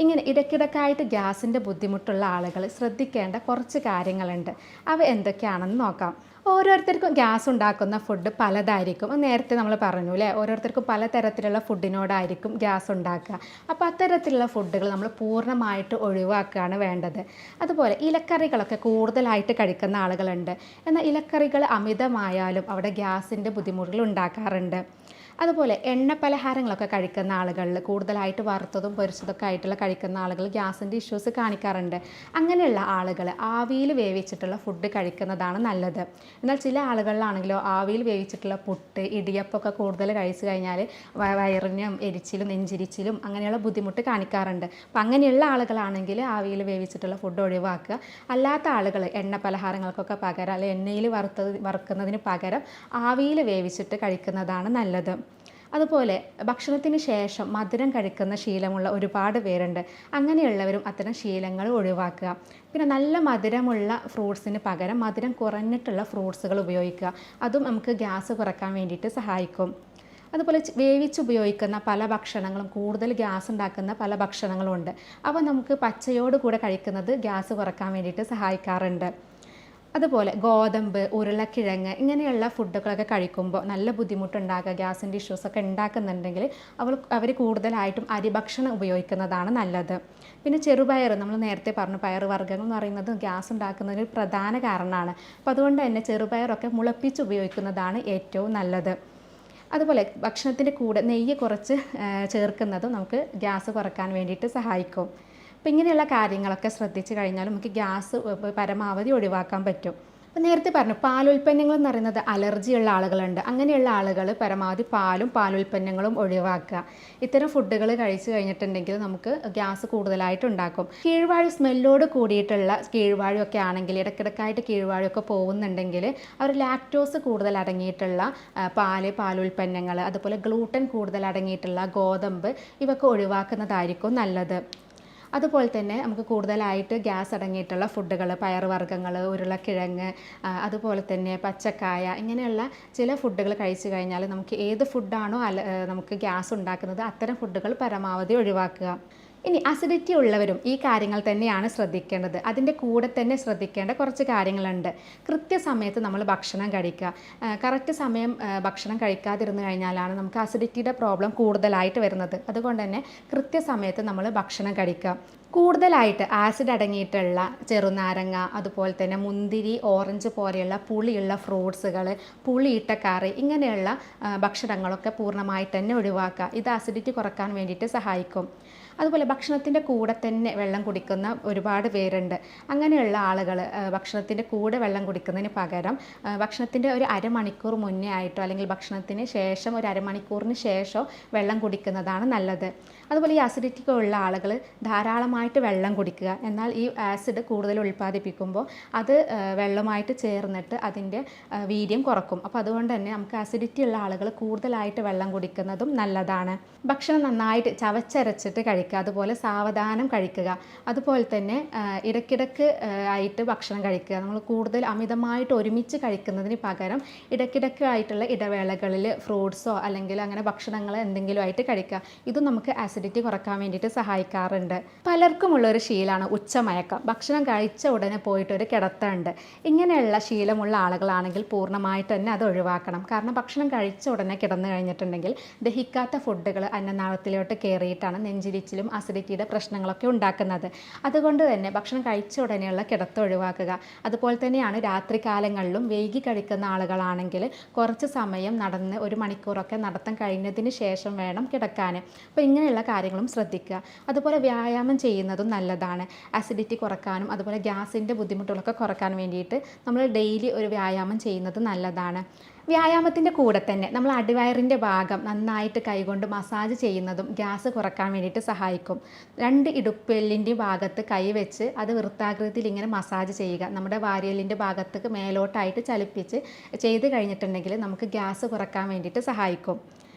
Speaker 1: ഇങ്ങനെ ഇടയ്ക്കിടയ്ക്കായിട്ട് ഗ്യാസിൻ്റെ ബുദ്ധിമുട്ടുള്ള ആളുകൾ ശ്രദ്ധിക്കേണ്ട കുറച്ച് കാര്യങ്ങളുണ്ട്. അവ എന്തൊക്കെയാണെന്ന് നോക്കാം. ഓരോരുത്തർക്കും ഗ്യാസ് ഉണ്ടാക്കുന്ന ഫുഡ് പലതായിരിക്കും. നേരത്തെ നമ്മൾ പറഞ്ഞു അല്ലേ, ഓരോരുത്തർക്കും പലതരത്തിലുള്ള ഫുഡിനോടായിരിക്കും ഗ്യാസ് ഉണ്ടാക്കുക. അപ്പോൾ അത്തരത്തിലുള്ള ഫുഡുകൾ നമ്മൾ പൂർണ്ണമായിട്ട് ഒഴിവാക്കുകയാണ് വേണ്ടത്. അതുപോലെ ഇലക്കറികളൊക്കെ കൂടുതലായിട്ട് കഴിക്കുന്ന ആളുകളുണ്ട്. എന്നാൽ ഇലക്കറികൾ അമിതമായാലും അവിടെ ഗ്യാസിൻ്റെ ബുദ്ധിമുട്ടുകൾ ഉണ്ടാക്കാറുണ്ട്. അതുപോലെ എണ്ണ പലഹാരങ്ങളൊക്കെ കഴിക്കുന്ന ആളുകളിൽ, കൂടുതലായിട്ട് വറുത്തതും പൊരിച്ചതൊക്കെ ആയിട്ടുള്ള കഴിക്കുന്ന ആളുകൾ ഗ്യാസിൻ്റെ ഇഷ്യൂസ് കാണിക്കാറുണ്ട്. അങ്ങനെയുള്ള ആളുകൾ ആവിയിൽ വേവിച്ചിട്ടുള്ള ഫുഡ് കഴിക്കുന്നതാണ് നല്ലത്. എന്നാൽ ചില ആളുകളിലാണെങ്കിലോ ആവിയിൽ വേവിച്ചിട്ടുള്ള പുട്ട്, ഇടിയപ്പമൊക്കെ കൂടുതൽ കഴിച്ചു കഴിഞ്ഞാൽ വയറിനും എരിച്ചിലും നെഞ്ചിരിച്ചിലും അങ്ങനെയുള്ള ബുദ്ധിമുട്ട് കാണിക്കാറുണ്ട്. അപ്പം അങ്ങനെയുള്ള ആളുകളാണെങ്കിൽ ആവിയിൽ വേവിച്ചിട്ടുള്ള ഫുഡ് ഒഴിവാക്കുക. അല്ലാത്ത ആളുകൾ എണ്ണ പലഹാരങ്ങൾക്കൊക്കെ പകരം, അല്ലെങ്കിൽ എണ്ണയിൽ വറുക്കുന്നതിന് പകരം ആവിയിൽ വേവിച്ചിട്ട് കഴിക്കുന്നതാണ് നല്ലത്. അതുപോലെ ഭക്ഷണത്തിന് ശേഷം മധുരം കഴിക്കുന്ന ശീലമുള്ള ഒരുപാട് പേരുണ്ട്. അങ്ങനെയുള്ളവരും അത്തരം ശീലങ്ങൾ ഒഴിവാക്കുക. പിന്നെ നല്ല മധുരമുള്ള ഫ്രൂട്ട്സിന് പകരം മധുരം കുറഞ്ഞിട്ടുള്ള ഫ്രൂട്ട്സുകൾ ഉപയോഗിക്കുക. അതും നമുക്ക് ഗ്യാസ് കുറയ്ക്കാൻ വേണ്ടിയിട്ട് സഹായിക്കും. അതുപോലെ വേവിച്ചുപയോഗിക്കുന്ന പല ഭക്ഷണങ്ങളും, കൂടുതൽ ഗ്യാസ് ഉണ്ടാക്കുന്ന പല ഭക്ഷണങ്ങളും ഉണ്ട്. അവ നമുക്ക് പച്ചയോട് കൂടെ കഴിക്കുന്നത് ഗ്യാസ് കുറയ്ക്കാൻ വേണ്ടിയിട്ട് സഹായിക്കാറുണ്ട്. അതുപോലെ ഗോതമ്പ്, ഉരുളക്കിഴങ്ങ് ഇങ്ങനെയുള്ള ഫുഡുകളൊക്കെ കഴിക്കുമ്പോൾ നല്ല ബുദ്ധിമുട്ടുണ്ടാക്കുക, ഗ്യാസിൻ്റെ ഇഷ്യൂസൊക്കെ ഉണ്ടാക്കുന്നുണ്ടെങ്കിൽ അവർ കൂടുതലായിട്ടും അരിഭക്ഷണം ഉപയോഗിക്കുന്നതാണ് നല്ലത്. പിന്നെ ചെറുപയർ, നമ്മൾ നേരത്തെ പറഞ്ഞു പയർ വർഗ്ഗങ്ങൾ എന്ന് പറയുന്നത് ഗ്യാസ് ഉണ്ടാക്കുന്നതിന് ഒരു പ്രധാന കാരണമാണ്. അപ്പോൾ അതുകൊണ്ട് തന്നെ ചെറുപയറൊക്കെ മുളപ്പിച്ച് ഉപയോഗിക്കുന്നതാണ് ഏറ്റവും നല്ലത്. അതുപോലെ ഭക്ഷണത്തിൻ്റെ കൂടെ നെയ്യ് കുറച്ച് ചേർക്കുന്നതും നമുക്ക് ഗ്യാസ് കുറയ്ക്കാൻ വേണ്ടിയിട്ട് സഹായിക്കും. അപ്പോൾ ഇങ്ങനെയുള്ള കാര്യങ്ങളൊക്കെ ശ്രദ്ധിച്ചു കഴിഞ്ഞാൽ നമുക്ക് ഗ്യാസ് പരമാവധി ഒഴിവാക്കാൻ പറ്റും. അപ്പോൾ നേരത്തെ പറഞ്ഞു പാലുൽപ്പന്നങ്ങൾ എന്ന് പറയുന്നത് അലർജിയുള്ള ആളുകളുണ്ട്. അങ്ങനെയുള്ള ആളുകൾ പരമാവധി പാലും പാലുൽപ്പന്നങ്ങളും ഒഴിവാക്കുക. ഇത്തരം ഫുഡുകൾ കഴിച്ചു കഴിഞ്ഞിട്ടുണ്ടെങ്കിൽ നമുക്ക് ഗ്യാസ് കൂടുതലായിട്ട് ഉണ്ടാക്കും. കീഴ്വാഴു സ്മെല്ലോട് കൂടിയിട്ടുള്ള കീഴ്വാഴയൊക്കെ ആണെങ്കിൽ, ഇടയ്ക്കിടയ്ക്കായിട്ട് കീഴ്വാഴയൊക്കെ പോകുന്നുണ്ടെങ്കിൽ അവർ ലാക്ടോസ് കൂടുതൽ അടങ്ങിയിട്ടുള്ള പാലുൽപ്പന്നങ്ങൾ, അതുപോലെ ഗ്ലൂട്ടൻ കൂടുതൽ അടങ്ങിയിട്ടുള്ള ഗോതമ്പ്, ഇവയൊക്കെ ഒഴിവാക്കുന്നതായിരിക്കും നല്ലത്. അതുപോലെ തന്നെ നമുക്ക് കൂടുതലായിട്ട് ഗ്യാസ് അടങ്ങിയിട്ടുള്ള ഫുഡുകൾ, പയറുവർഗ്ഗങ്ങൾ, ഉരുളക്കിഴങ്ങ്, അതുപോലെ തന്നെ പച്ചക്കായ, ഇങ്ങനെയുള്ള ചില ഫുഡുകൾ കഴിച്ചു കഴിഞ്ഞാൽ നമുക്ക് ഏത് ഫുഡാണോ നമുക്ക് ഗ്യാസ് ഉണ്ടാക്കുന്നത് അത്തരം ഫുഡുകൾ പരമാവധി ഒഴിവാക്കുക. ഇനി അസിഡിറ്റി ഉള്ളവരും ഈ കാര്യങ്ങൾ തന്നെയാണ് ശ്രദ്ധിക്കേണ്ടത്. അതിൻ്റെ കൂടെ തന്നെ ശ്രദ്ധിക്കേണ്ട കുറച്ച് കാര്യങ്ങളുണ്ട്. കൃത്യസമയത്ത് നമ്മൾ ഭക്ഷണം കഴിക്കുക. കറക്റ്റ് സമയം ഭക്ഷണം കഴിക്കാതിരുന്നു കഴിഞ്ഞാലാണ് നമുക്ക് അസിഡിറ്റിയുടെ പ്രോബ്ലം കൂടുതലായിട്ട് വരുന്നത്. അതുകൊണ്ട് തന്നെ കൃത്യസമയത്ത് നമ്മൾ ഭക്ഷണം കഴിക്കുക. കൂടുതലായിട്ട് ആസിഡ് അടങ്ങിയിട്ടുള്ള ചെറുനാരങ്ങ, അതുപോലെ തന്നെ മുന്തിരി, ഓറഞ്ച് പോലെയുള്ള പുളിയുള്ള ഫ്രൂട്ട്സുകൾ, പുളിയിട്ട കറി, ഇങ്ങനെയുള്ള ഭക്ഷണങ്ങളൊക്കെ പൂർണ്ണമായിട്ട് തന്നെ ഒഴിവാക്കുക. ഇത് അസിഡിറ്റി കുറക്കാൻ വേണ്ടിയിട്ട് സഹായിക്കും. അതുപോലെ ഭക്ഷണത്തിൻ്റെ കൂടെ തന്നെ വെള്ളം കുടിക്കുന്ന ഒരുപാട് പേരുണ്ട്. അങ്ങനെയുള്ള ആളുകൾ ഭക്ഷണത്തിൻ്റെ കൂടെ വെള്ളം കുടിക്കുന്നതിന് പകരം ഭക്ഷണത്തിൻ്റെ ഒരു അരമണിക്കൂർ മുന്നേ ആയിട്ടോ അല്ലെങ്കിൽ ഭക്ഷണത്തിന് ശേഷം ഒരു അരമണിക്കൂറിന് ശേഷമോ വെള്ളം കുടിക്കുന്നതാണ് നല്ലത്. അതുപോലെ ഈ അസിഡിറ്റി ഉള്ള ആളുകൾ ധാരാളമായിട്ട് വെള്ളം കുടിക്കുക. എന്നാൽ ഈ ആസിഡ് കൂടുതൽ ഉൽപ്പാദിപ്പിക്കുമ്പോൾ അത് വെള്ളമായിട്ട് ചേർന്നിട്ട് അതിൻ്റെ വീര്യം കുറക്കും. അപ്പോൾ അതുകൊണ്ട് തന്നെ നമുക്ക് അസിഡിറ്റി ഉള്ള ആളുകൾ കൂടുതലായിട്ട് വെള്ളം കുടിക്കുന്നതും നല്ലതാണ്. ഭക്ഷണം നന്നായിട്ട് ചവച്ചരച്ചിട്ട് കഴിക്കുക. അതുപോലെ സാവധാനം കഴിക്കുക. അതുപോലെ തന്നെ ഇടയ്ക്കിടയ്ക്ക് ആയിട്ട് ഭക്ഷണം കഴിക്കുക. നമ്മൾ കൂടുതൽ അമിതമായിട്ട് ഒരുമിച്ച് കഴിക്കുന്നതിന് പകരം ഇടയ്ക്കിടയ്ക്ക് ആയിട്ടുള്ള ഇടവേളകളിൽ ഫ്രൂട്ട്സോ അല്ലെങ്കിൽ അങ്ങനെ ഭക്ഷണങ്ങൾ എന്തെങ്കിലും ആയിട്ട് കഴിക്കുക. ഇതും നമുക്ക് ആസിഡിറ്റി കുറക്കാൻ വേണ്ടിയിട്ട് സഹായിക്കാറുണ്ട്. പലർക്കുമുള്ള ഒരു ശീലമാണ് ഉച്ചമയക്കം. ഭക്ഷണം കഴിച്ച ഉടനെ പോയിട്ടൊരു കിടത്തുണ്ട്. ഇങ്ങനെയുള്ള ശീലമുള്ള ആളുകളാണെങ്കിൽ പൂർണ്ണമായിട്ട് തന്നെ അത് ഒഴിവാക്കണം. കാരണം ഭക്ഷണം കഴിച്ച ഉടനെ കിടന്നു കഴിഞ്ഞിട്ടുണ്ടെങ്കിൽ ദഹിക്കാത്ത ഫുഡുകൾ അന്നനാളത്തിലോട്ട് കയറിയിട്ടാണ് നെഞ്ചിരിച്ചിലും അസിഡിറ്റിയുടെ പ്രശ്നങ്ങളൊക്കെ ഉണ്ടാക്കുന്നത്. അതുകൊണ്ട് തന്നെ ഭക്ഷണം കഴിച്ച ഉടനെയുള്ള കിടത്തം ഒഴിവാക്കുക. അതുപോലെ തന്നെയാണ് രാത്രി കാലങ്ങളിലും വൈകി കഴിക്കുന്ന ആളുകളാണെങ്കിൽ കുറച്ച് സമയം നടന്ന് 1 മണിക്കൂറൊക്കെ നടത്തം കഴിഞ്ഞതിന് ശേഷം വേണം കിടക്കാൻ. അപ്പോൾ ഇങ്ങനെയുള്ള കാര്യങ്ങളും ശ്രദ്ധിക്കുക. അതുപോലെ വ്യായാമം ചെയ്യുന്നതും നല്ലതാണ്. അസിഡിറ്റി കുറക്കാനും അതുപോലെ ഗ്യാസിൻ്റെ ബുദ്ധിമുട്ടുകളൊക്കെ കുറക്കാൻ വേണ്ടിയിട്ട് നമ്മൾ ഡെയിലി ഒരു വ്യായാമം ചെയ്യുന്നത് നല്ലതാണ്. വ്യായാമത്തിൻ്റെ കൂടെ തന്നെ നമ്മൾ അടിവയറിൻ്റെ ഭാഗം നന്നായിട്ട് കൈകൊണ്ട് മസാജ് ചെയ്യുന്നതും ഗ്യാസ് കുറക്കാൻ വേണ്ടിയിട്ട് സഹായിക്കും. 2 ഇടുപ്പെല്ലിൻ്റെ ഭാഗത്ത് കൈ വെച്ച് അത് വൃത്താകൃതിയിൽ ഇങ്ങനെ മസാജ് ചെയ്യുക. നമ്മുടെ വാരിയെല്ലിൻ്റെ ഭാഗത്തേക്ക് മേലോട്ടായിട്ട് ചലിപ്പിച്ച് ചെയ്ത് കഴിഞ്ഞിട്ടുണ്ടെങ്കിൽ നമുക്ക് ഗ്യാസ് കുറക്കാൻ വേണ്ടിയിട്ട് സഹായിക്കും.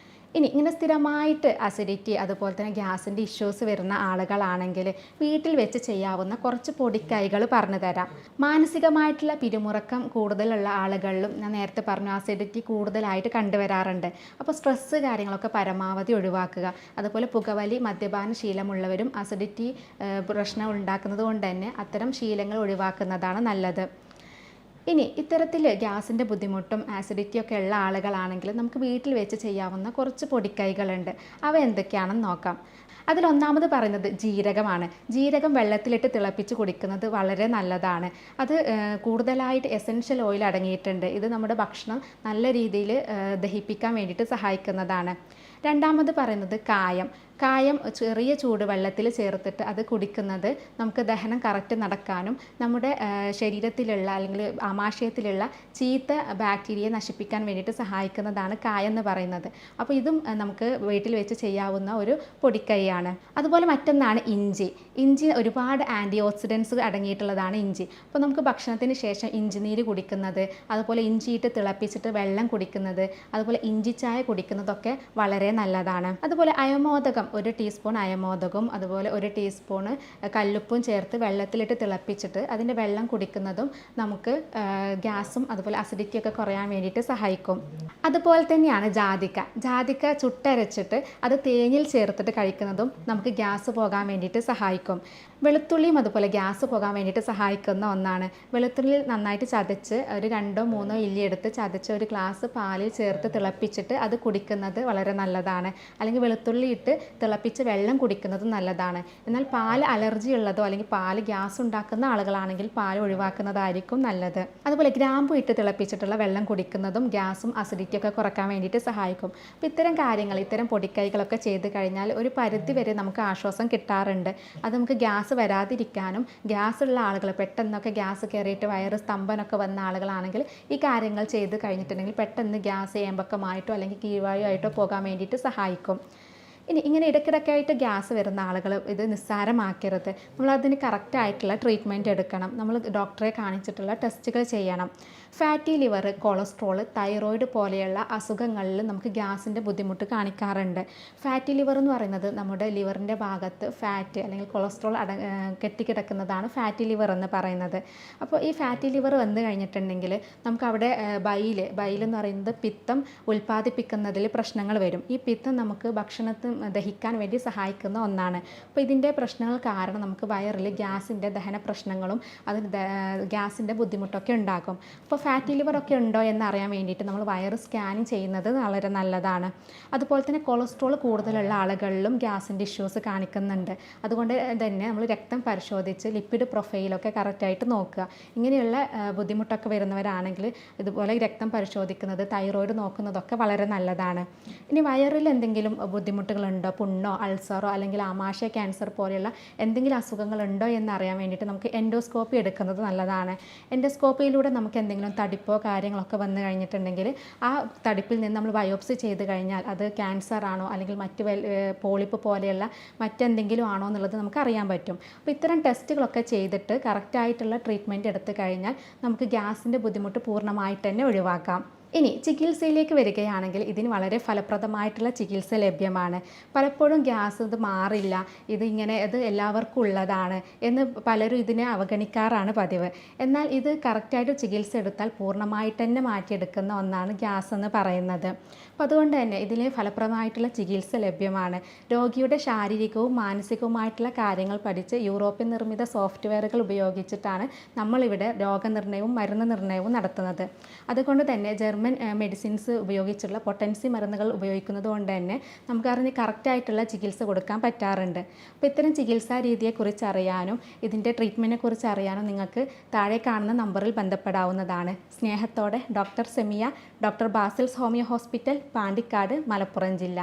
Speaker 1: ഇനി ഇങ്ങനെ സ്ഥിരമായിട്ട് അസിഡിറ്റി അതുപോലെ തന്നെ ഗ്യാസിൻ്റെ ഇഷ്യൂസ് വരുന്ന ആളുകളാണെങ്കിൽ വീട്ടിൽ വെച്ച് ചെയ്യാവുന്ന കുറച്ച് പൊടിക്കൈകൾ പറഞ്ഞു തരാം. മാനസികമായിട്ടുള്ള പിരിമുറക്കം കൂടുതലുള്ള ആളുകളിലും ഞാൻ നേരത്തെ പറഞ്ഞു അസിഡിറ്റി കൂടുതലായിട്ട് കണ്ടുവരാറുണ്ട്. അപ്പോൾ സ്ട്രെസ്സ് കാര്യങ്ങളൊക്കെ പരമാവധി ഒഴിവാക്കുക. അതുപോലെ പുകവലി, മദ്യപാന ശീലമുള്ളവരും അസിഡിറ്റി പ്രശ്നം ഉണ്ടാക്കുന്നത് കൊണ്ട് തന്നെ അത്തരം ശീലങ്ങൾ ഒഴിവാക്കുന്നതാണ് നല്ലത്. ഇനി ഇത്തരത്തിൽ ഗ്യാസിൻ്റെ ബുദ്ധിമുട്ടും ആസിഡിറ്റിയൊക്കെ ഉള്ള ആളുകളാണെങ്കിൽ നമുക്ക് വീട്ടിൽ വെച്ച് ചെയ്യാവുന്ന കുറച്ച് പൊടിക്കൈകളുണ്ട്. അവ എന്തൊക്കെയാണെന്ന് നോക്കാം. അതിലൊന്നാമത് പറയുന്നത് ജീരകമാണ്. ജീരകം വെള്ളത്തിലിട്ട് തിളപ്പിച്ച് കുടിക്കുന്നത് വളരെ നല്ലതാണ്. അത് കൂടുതലായിട്ട് എസൻഷ്യൽ ഓയിൽ അടങ്ങിയിട്ടുണ്ട്. ഇത് നമ്മുടെ ഭക്ഷണം നല്ല രീതിയിൽ ദഹിപ്പിക്കാൻ വേണ്ടിയിട്ട് സഹായിക്കുന്നതാണ്. രണ്ടാമത് പറയുന്നത് കായം. ചെറിയ ചൂടുവെള്ളത്തിൽ ചേർത്തിട്ട് അത് കുടിക്കുന്നത് നമുക്ക് ദഹനം കറക്റ്റ് നടക്കാനും നമ്മുടെ ശരീരത്തിലുള്ള അല്ലെങ്കിൽ ആമാശയത്തിലുള്ള ചീത്ത ബാക്ടീരിയയെ നശിപ്പിക്കാൻ വേണ്ടിയിട്ട് സഹായിക്കുന്നതാണ് കായം എന്ന് പറയുന്നത്. അപ്പോൾ ഇതും നമുക്ക് വീട്ടിൽ വെച്ച് ചെയ്യാവുന്ന ഒരു പൊടിക്കൈയാണ്. അതുപോലെ മറ്റൊന്നാണ് ഇഞ്ചി. ഒരുപാട് ആൻറ്റി ഓക്സിഡൻസ് അടങ്ങിയിട്ടുള്ളതാണ് ഇഞ്ചി. അപ്പോൾ നമുക്ക് ഭക്ഷണത്തിന് ശേഷം ഇഞ്ചിനീര് കുടിക്കുന്നത്, അതുപോലെ ഇഞ്ചിയിട്ട് തിളപ്പിച്ചിട്ട് വെള്ളം കുടിക്കുന്നത്, അതുപോലെ ഇഞ്ചി ചായ കുടിക്കുന്നതൊക്കെ വളരെ നല്ലതാണ്. അതുപോലെ അയമോദകം, 1 ടീസ്പൂൺ അയമോദകവും അതുപോലെ 1 ടീസ്പൂണ് കല്ലുപ്പും ചേർത്ത് വെള്ളത്തിലിട്ട് തിളപ്പിച്ചിട്ട് അതിൻ്റെ വെള്ളം കുടിക്കുന്നതും നമുക്ക് ഗ്യാസും അതുപോലെ അസിഡിറ്റിയൊക്കെ കുറയാൻ വേണ്ടിയിട്ട് സഹായിക്കും. അതുപോലെ തന്നെയാണ് ജാതിക്ക ചുട്ടരച്ചിട്ട് അത് തേനിൽ ചേർത്തിട്ട് കഴിക്കുന്നതും നമുക്ക് ഗ്യാസ് പോകാൻ വേണ്ടിയിട്ട് സഹായിക്കും. വെളുത്തുള്ളിയും അതുപോലെ ഗ്യാസ് പോകാൻ വേണ്ടിയിട്ട് സഹായിക്കുന്ന ഒന്നാണ്. വെളുത്തുള്ളി നന്നായിട്ട് ചതച്ച് ഒരു 2-3 ഇല്ലി എടുത്ത് ചതച്ച് ഒരു ഗ്ലാസ് പാലിൽ ചേർത്ത് തിളപ്പിച്ചിട്ട് അത് കുടിക്കുന്നത് വളരെ നല്ലതാണ്. അല്ലെങ്കിൽ വെളുത്തുള്ളി ഇട്ട് തിളപ്പിച്ച് വെള്ളം കുടിക്കുന്നതും നല്ലതാണ്. എന്നാൽ പാൽ അലർജി ഉള്ളതോ അല്ലെങ്കിൽ പാൽ ഗ്യാസ് ഉണ്ടാക്കുന്ന ആളുകളാണെങ്കിൽ പാൽ ഒഴിവാക്കുന്നതായിരിക്കും നല്ലത്. അതുപോലെ ഗ്രാമ്പു ഇട്ട് തിളപ്പിച്ചിട്ടുള്ള വെള്ളം കുടിക്കുന്നതും ഗ്യാസും അസിഡിറ്റിയൊക്കെ കുറക്കാൻ വേണ്ടിയിട്ട് സഹായിക്കും. അപ്പോൾ ഇത്തരം പൊടിക്കൈകളൊക്കെ ചെയ്ത് കഴിഞ്ഞാൽ ഒരു പരിധി വരെ നമുക്ക് ആശ്വാസം കിട്ടാറുണ്ട്. അത് നമുക്ക് ഗ്യാസ് വരാതിരിക്കാനും, ഗ്യാസ് ഉള്ള ആളുകൾ പെട്ടെന്നൊക്കെ ഗ്യാസ് കയറിയിട്ട് വയറ് സ്തംഭനമൊക്കെ വന്ന ആളുകളാണെങ്കിൽ ഈ കാര്യങ്ങൾ ചെയ്ത് കഴിഞ്ഞിട്ടുണ്ടെങ്കിൽ പെട്ടെന്ന് ഗ്യാസ് ഏമ്പക്കമായിട്ടോ അല്ലെങ്കിൽ കീഴ്വായുമായിട്ടോ പോകാൻ വേണ്ടിയിട്ട് സഹായിക്കും. ഇങ്ങനെ ഇടയ്ക്കിടയ്ക്കായിട്ട് ഗ്യാസ് വരുന്ന ആളുകൾ ഇത് നിസ്സാരമാക്കരുത്. നമ്മളതിന് കറക്റ്റായിട്ടുള്ള ട്രീറ്റ്മെൻറ്റ് എടുക്കണം. നമ്മൾ ഡോക്ടറെ കാണിച്ചിട്ടുള്ള ടെസ്റ്റുകൾ ചെയ്യണം. ഫാറ്റി ലിവർ, കൊളസ്ട്രോൾ, തൈറോയിഡ് പോലെയുള്ള അസുഖങ്ങളിൽ നമുക്ക് ഗ്യാസിൻ്റെ ബുദ്ധിമുട്ട് കാണിക്കാറുണ്ട്. ഫാറ്റി ലിവർ എന്ന് പറയുന്നത് നമ്മുടെ ലിവറിൻ്റെ ഭാഗത്ത് ഫാറ്റ് അല്ലെങ്കിൽ കൊളസ്ട്രോൾ കെട്ടിക്കിടക്കുന്നതാണ് ഫാറ്റി ലിവർ എന്ന് പറയുന്നത്. അപ്പോൾ ഈ ഫാറ്റി ലിവർ വന്നു കഴിഞ്ഞിട്ടുണ്ടെങ്കിൽ നമുക്കവിടെ ബൈൽ എന്ന് പറയുന്നത് പിത്തം ഉൽപ്പാദിപ്പിക്കുന്നതിൽ പ്രശ്നങ്ങൾ വരും. ഈ പിത്തം നമുക്ക് ഭക്ഷണത്തിൽ ദഹിക്കാൻ വേണ്ടി സഹായിക്കുന്ന ഒന്നാണ്. അപ്പോൾ ഇതിൻ്റെ പ്രശ്നങ്ങൾ കാരണം നമുക്ക് വയറിൽ ഗ്യാസിൻ്റെ ദഹന പ്രശ്നങ്ങളും അതിന് ഗ്യാസിൻ്റെ ബുദ്ധിമുട്ടൊക്കെ ഉണ്ടാകും. അപ്പോൾ ഫാറ്റി ലിവർ ഒക്കെ ഉണ്ടോ എന്നറിയാൻ വേണ്ടിയിട്ട് നമ്മൾ വയറ് സ്കാനിങ് ചെയ്യുന്നത് വളരെ നല്ലതാണ്. അതുപോലെ തന്നെ കൊളസ്ട്രോൾ കൂടുതലുള്ള ആളുകളിലും ഗ്യാസിൻ്റെ ഇഷ്യൂസ് കാണിക്കുന്നുണ്ട്. അതുകൊണ്ട് തന്നെ നമ്മൾ രക്തം പരിശോധിച്ച് ലിപ്പിഡ് പ്രൊഫൈലൊക്കെ കറക്റ്റായിട്ട് നോക്കുക. ഇങ്ങനെയുള്ള ബുദ്ധിമുട്ടൊക്കെ വരുന്നവരാണെങ്കിൽ ഇതുപോലെ രക്തം പരിശോധിക്കുന്നത്, തൈറോയിഡ് നോക്കുന്നതൊക്കെ വളരെ നല്ലതാണ്. ഇനി വയറിൽ എന്തെങ്കിലും ബുദ്ധിമുട്ടുകളുണ്ടോ, പുണ്ണോ അൾസറോ അല്ലെങ്കിൽ ആമാശയ ക്യാൻസർ പോലെയുള്ള എന്തെങ്കിലും അസുഖങ്ങളുണ്ടോ എന്നറിയാൻ വേണ്ടിയിട്ട് നമുക്ക് എൻഡോസ്കോപ്പി എടുക്കുന്നത് നല്ലതാണ്. എൻഡോസ്കോപ്പിയിലൂടെ നമുക്ക് എന്തെങ്കിലും തടിപ്പോ കാര്യങ്ങളൊക്കെ വന്നു കഴിഞ്ഞിട്ടുണ്ടെങ്കിൽ ആ തടിപ്പിൽ നിന്ന് നമ്മൾ ബയോപ്സി ചെയ്ത് കഴിഞ്ഞാൽ അത് ക്യാൻസർ ആണോ അല്ലെങ്കിൽ മറ്റ് പോളിപ്പ് പോലെയുള്ള മറ്റെന്തെങ്കിലും ആണോ എന്നുള്ളത് നമുക്ക് അറിയാൻ പറ്റും. അപ്പോൾ ഇത്തരം ടെസ്റ്റുകളൊക്കെ ചെയ്തിട്ട് കറക്റ്റായിട്ടുള്ള ട്രീറ്റ്മെൻറ്റ് എടുത്തു കഴിഞ്ഞാൽ നമുക്ക് ഗ്യാസിൻ്റെ ബുദ്ധിമുട്ട് പൂർണ്ണമായിട്ട് തന്നെ ഒഴിവാക്കാം. ഇനി ചികിത്സയിലേക്ക് വരികയാണെങ്കിൽ ഇതിന് വളരെ ഫലപ്രദമായിട്ടുള്ള ചികിത്സ ലഭ്യമാണ്. പലപ്പോഴും ഗ്യാസ് ഇത് മാറില്ല, ഇത് എല്ലാവർക്കും ഉള്ളതാണ് എന്ന് പലരും ഇതിനെ അവഗണിക്കാറാണ് പതിവ്. എന്നാൽ ഇത് കറക്റ്റായിട്ട് ചികിത്സ എടുത്താൽ പൂർണ്ണമായിട്ട് തന്നെ മാറ്റിയെടുക്കുന്ന ഒന്നാണ് ഗ്യാസ് എന്ന് പറയുന്നത്. അപ്പോൾ അതുകൊണ്ട് തന്നെ ഇതിന് ഫലപ്രദമായിട്ടുള്ള ചികിത്സ ലഭ്യമാണ്. രോഗിയുടെ ശാരീരികവും മാനസികവുമായിട്ടുള്ള കാര്യങ്ങൾ പഠിച്ച് യൂറോപ്യൻ നിർമ്മിത സോഫ്റ്റ്വെയറുകൾ ഉപയോഗിച്ചിട്ടാണ് നമ്മളിവിടെ രോഗനിർണയവും മരുന്ന് നിർണയവും നടത്തുന്നത്. അതുകൊണ്ട് തന്നെ ജർമ്മൻ മെഡിസിൻസ് ഉപയോഗിച്ചുള്ള പൊട്ടൻസി മരുന്നുകൾ ഉപയോഗിക്കുന്നത് കൊണ്ട് തന്നെ നമുക്കറിഞ്ഞ് കറക്റ്റായിട്ടുള്ള ചികിത്സ കൊടുക്കാൻ പറ്റാറുണ്ട്. അപ്പോൾ ഇത്തരം ചികിത്സാ രീതിയെക്കുറിച്ച് അറിയാനും ഇതിൻ്റെ ട്രീറ്റ്മെൻറ്റിനെ കുറിച്ച് അറിയാനും നിങ്ങൾക്ക് താഴെ കാണുന്ന നമ്പറിൽ ബന്ധപ്പെടാവുന്നതാണ്. സ്നേഹത്തോടെ doctor Semiya, doctor Basil's homeo hospital, Pandikkad, Malappuram ജില്ല.